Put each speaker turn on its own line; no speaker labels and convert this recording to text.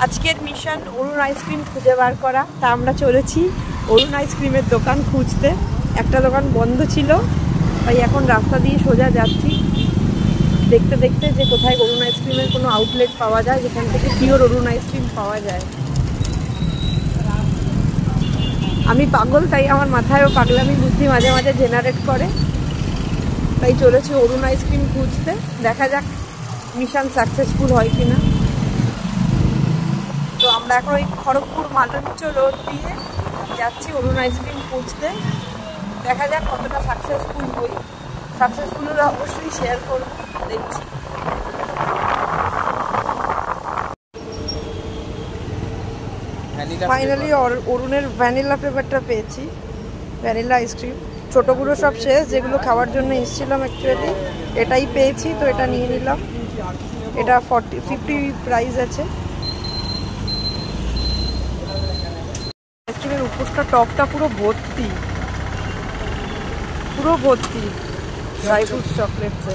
আজকের মিশন অরুণ আইসক্রিম খুঁজে বার করা। তা আমরা চলেছি অরুণ আইসক্রিমের দোকান খুঁজতে। একটা দোকান বন্ধ ছিল, তাই এখন রাস্তা দিয়ে সোজা যাচ্ছি দেখতে দেখতে যে কোথায় অরুণ আইসক্রিমের কোনো আউটলেট পাওয়া যায় যেখান থেকে পিওর অরুণ আইসক্রিম পাওয়া যায়। আমি পাগল, তাই আমার মাথায়ও পাগলামি বুদ্ধি মাঝে মাঝে জেনারেট করে, তাই চলেছি অরুণ আইসক্রিম খুঁজতে। দেখা যাক মিশন সাকসেসফুল হয় কিনা। তো আমরা এখন ওই খড়গপুর মালঞ্চ রোড দিয়ে যাচ্ছি অরুণ আইসক্রিম খুঁজতে। দেখা যাক কতটা সাকসেসফুল হই। সাকসেসফুল হলে অবশ্যই শেয়ার করব। দেখছি ফাইনালি অরুণের ভ্যানিলা ফ্লেভারটা পেয়েছি, ভ্যানিলা আইসক্রিম। ছোটোগুলো সব শেষ, যেগুলো খাওয়ার জন্য এসেছিলাম অ্যাকচুয়ালি এটাই পেয়েছি, তো এটা নিয়ে নিলাম। এটা 50 প্রাইস আছে। আইসক্রিমের উপরটা টপটা পুরো ভর্তি ড্রাই ফ্রুটস চকলেটসে।